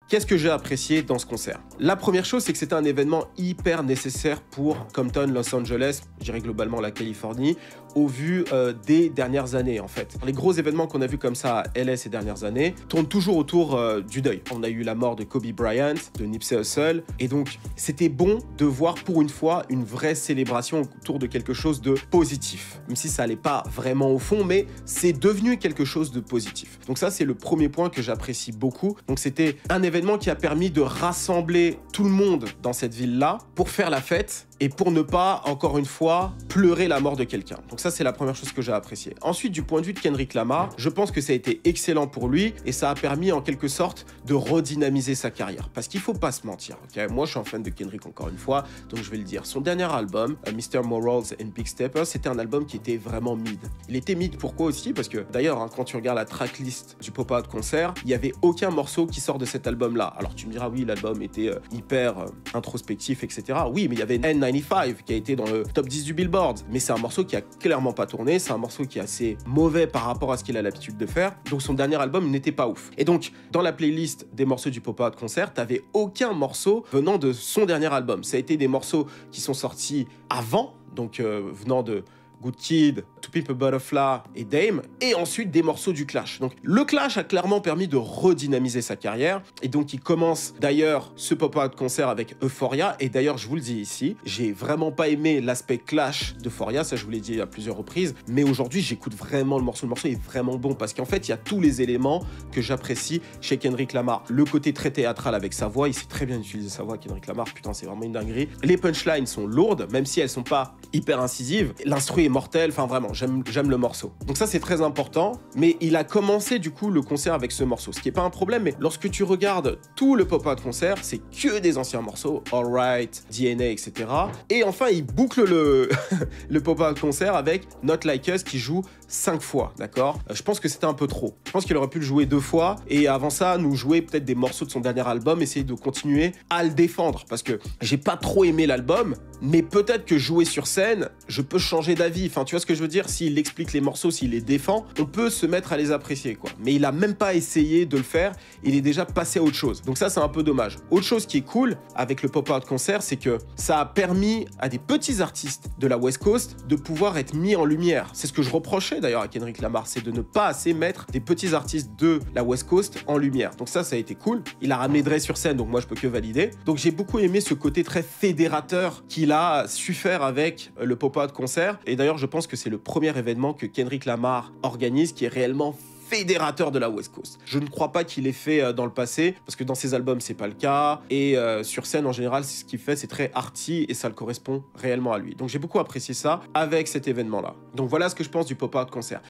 Qu'est-ce que j'ai apprécié dans ce concert? La première chose, c'est que c'était un événement hyper nécessaire pour Compton, Los Angeles, je dirais globalement la Californie, au vu des dernières années en fait. Les gros événements qu'on a vus comme ça à LA ces dernières années tournent toujours autour du deuil. On a eu la mort de Kobe Bryant, de Nipsey Hussle, et donc c'était bon de voir pour une fois une vraie célébration autour de quelque chose de positif. Même si ça allait pas vraiment au fond, mais c'est devenu quelque chose de positif. Donc ça, c'est le premier point que j'apprécie beaucoup. Donc c'était un événement qui a permis de rassembler tout le monde dans cette ville-là pour faire la fête et pour ne pas, encore une fois, pleurer la mort de quelqu'un. Donc ça, c'est la première chose que j'ai appréciée. Ensuite, du point de vue de Kendrick Lamar, je pense que ça a été excellent pour lui et ça a permis en quelque sorte de redynamiser sa carrière. Parce qu'il faut pas se mentir, ok? Moi, je suis un fan de Kendrick encore une fois, donc je vais le dire. Son dernier album, Mr. Morals and Big Stepper, c'était un album qui était vraiment mid. Il était mid pourquoi aussi? Parce que d'ailleurs, hein, quand tu regardes la tracklist du Pop Out Concert, il n'y avait aucun morceau qui sort de cet album-là. Alors tu me diras, oui, l'album était hyper introspectif, etc. Oui, mais il y avait N95 qui a été dans le top 10 du Billboard. Mais c'est un morceau qui a clairement pas tourné. C'est un morceau qui est assez mauvais par rapport à ce qu'il a l'habitude de faire. Donc son dernier album n'était pas ouf. Et donc, dans la playlist des morceaux du Pop Out Concert, t'avais aucun morceau venant de son dernier album. Ça a été des morceaux qui sont sortis avant, donc venant de Good Kid, To Pimp a Butterfly et Dame, et ensuite des morceaux du Clash. Donc le Clash a clairement permis de redynamiser sa carrière, et donc il commence d'ailleurs ce pop-out concert avec Euphoria, et d'ailleurs je vous le dis ici, j'ai vraiment pas aimé l'aspect Clash d'Euphoria, ça je vous l'ai dit à plusieurs reprises, mais aujourd'hui j'écoute vraiment le morceau est vraiment bon, parce qu'en fait il y a tous les éléments que j'apprécie chez Kendrick Lamar. Le côté très théâtral avec sa voix, il sait très bien utiliser sa voix, Kendrick Lamar, putain c'est vraiment une dinguerie. Les punchlines sont lourdes, même si elles sont pas hyper incisives, l'instru est mortel, enfin vraiment, j'aime le morceau. Donc ça c'est très important, mais il a commencé du coup le concert avec ce morceau, ce qui est pas un problème, mais lorsque tu regardes tout le pop-out concert, c'est que des anciens morceaux, Alright, DNA, etc. Et enfin il boucle le, le pop-out concert avec Not Like Us qui joue 5 fois, d'accord? Je pense que c'était un peu trop. Je pense qu'il aurait pu le jouer 2 fois, et avant ça, nous jouer peut-être des morceaux de son dernier album, essayer de continuer à le défendre, parce que j'ai pas trop aimé l'album, mais peut-être que jouer sur scène, je peux changer d'avis. Enfin, tu vois ce que je veux dire? S'il explique les morceaux, s'il les défend, on peut se mettre à les apprécier, quoi. Mais il a même pas essayé de le faire, il est déjà passé à autre chose. Donc ça, c'est un peu dommage. Autre chose qui est cool avec le pop-out concert, c'est que ça a permis à des petits artistes de la West Coast de pouvoir être mis en lumière. C'est ce que je reprochais d'ailleurs à Kendrick Lamar, c'est de ne pas assez mettre des petits artistes de la West Coast en lumière. Donc ça a été cool. Il a ramené Dre sur scène, donc moi je peux que valider. Donc j'ai beaucoup aimé ce côté très fédérateur qu'il a su faire avec le pop-out concert. Et d'ailleurs, je pense que c'est le premier événement que Kendrick Lamar organise qui est réellement fédérateur de la West Coast. Je ne crois pas qu'il ait fait dans le passé, parce que dans ses albums, c'est pas le cas, et sur scène, en général, ce qu'il fait, c'est très arty, et ça le correspond réellement à lui. Donc j'ai beaucoup apprécié ça avec cet événement-là. Donc voilà ce que je pense du pop-out concert.